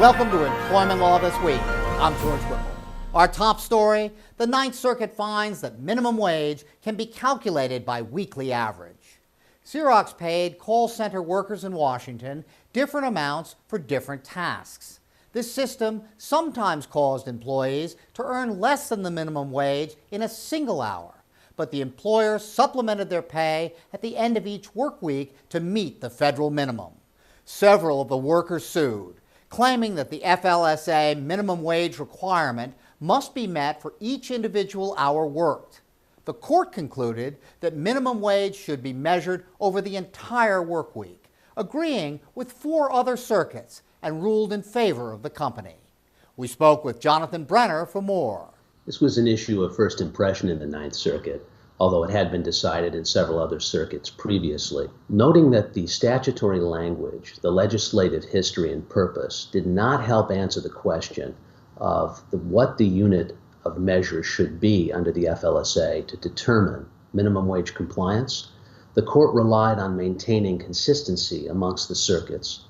Welcome to Employment Law This Week. I'm George Whipple. Our top story, the Ninth Circuit finds that minimum wage can be calculated by weekly average. Xerox paid call center workers in Washington different amounts for different tasks. This system sometimes caused employees to earn less than the minimum wage in a single hour, but the employer supplemented their pay at the end of each work week to meet the federal minimum. Several of the workers sued, claiming that the FLSA minimum wage requirement must be met for each individual hour worked. The court concluded that minimum wage should be measured over the entire work week, agreeing with 4 other circuits, and ruled in favor of the company. We spoke with Jonathan Brenner for more. This was an issue of first impression in the Ninth Circuit, although it had been decided in several other circuits previously. Noting that the statutory language, the legislative history and purpose did not help answer the question of what the unit of measure should be under the FLSA to determine minimum wage compliance, the court relied on maintaining consistency amongst the circuits,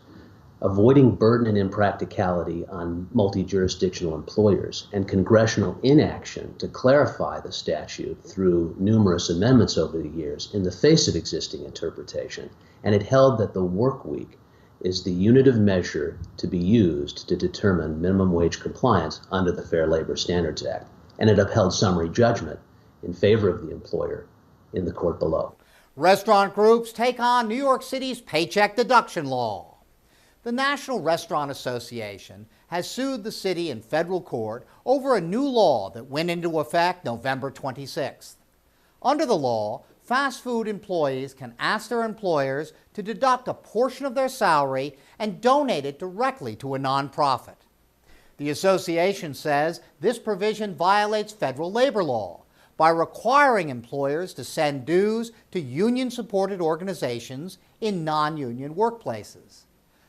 avoiding burden and impracticality on multi-jurisdictional employers, and congressional inaction to clarify the statute through numerous amendments over the years in the face of existing interpretation. And it held that the work week is the unit of measure to be used to determine minimum wage compliance under the Fair Labor Standards Act. And it upheld summary judgment in favor of the employer in the court below. Restaurant groups take on New York City's paycheck deduction law. The National Restaurant Association has sued the city in federal court over a new law that went into effect November 26th. Under the law, fast food employees can ask their employers to deduct a portion of their salary and donate it directly to a nonprofit. The association says this provision violates federal labor law by requiring employers to send dues to union-supported organizations in non-union workplaces.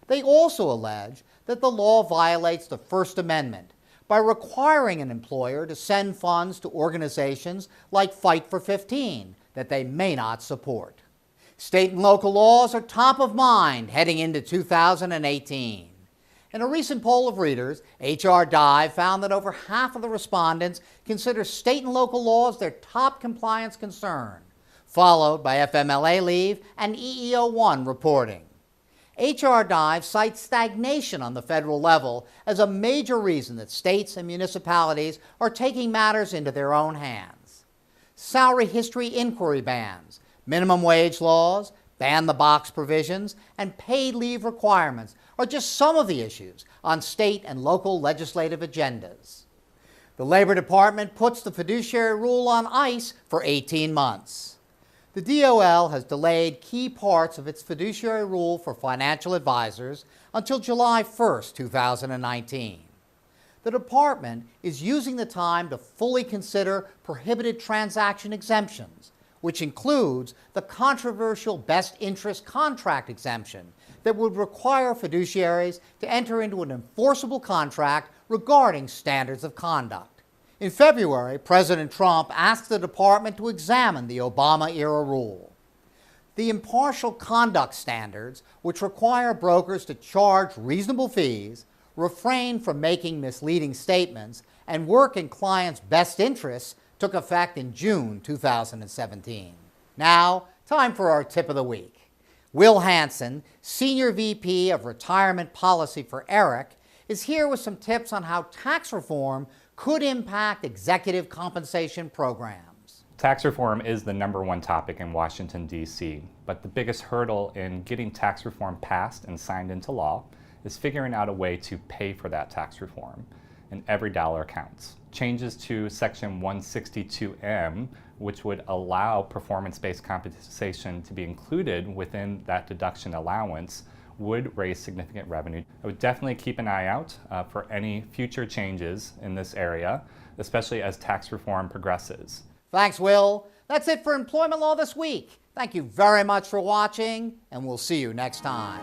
They also allege that the law violates the First Amendment by requiring an employer to send funds to organizations like Fight for 15 that they may not support. State and local laws are top of mind heading into 2018. In a recent poll of readers, HR Dive found that over half of the respondents consider state and local laws their top compliance concern, followed by FMLA leave and EEO-1 reporting. HR Dive cites stagnation on the federal level as a major reason that states and municipalities are taking matters into their own hands. Salary history inquiry bans, minimum wage laws, ban-the-box provisions, and paid leave requirements are just some of the issues on state and local legislative agendas. The Labor Department puts the fiduciary rule on ice for 18 months. The DOL has delayed key parts of its fiduciary rule for financial advisors until July 1, 2019. The department is using the time to fully consider prohibited transaction exemptions, which includes the controversial best interest contract exemption that would require fiduciaries to enter into an enforceable contract regarding standards of conduct. In February, President Trump asked the department to examine the Obama-era rule. The impartial conduct standards, which require brokers to charge reasonable fees, refrain from making misleading statements, and work in clients' best interests, took effect in June 2017. Now, time for our tip of the week. Will Hansen, Senior VP of Retirement Policy for ERIC, is here with some tips on how tax reform could impact executive compensation programs. Tax reform is the #1 topic in Washington, D.C., but the biggest hurdle in getting tax reform passed and signed into law is figuring out a way to pay for that tax reform, and every dollar counts. Changes to Section 162M, which would allow performance-based compensation to be included within that deduction allowance, would raise significant revenue. I would definitely keep an eye out for any future changes in this area, especially as tax reform progresses. Thanks, Will. That's it for Employment Law This Week. Thank you very much for watching, and we'll see you next time.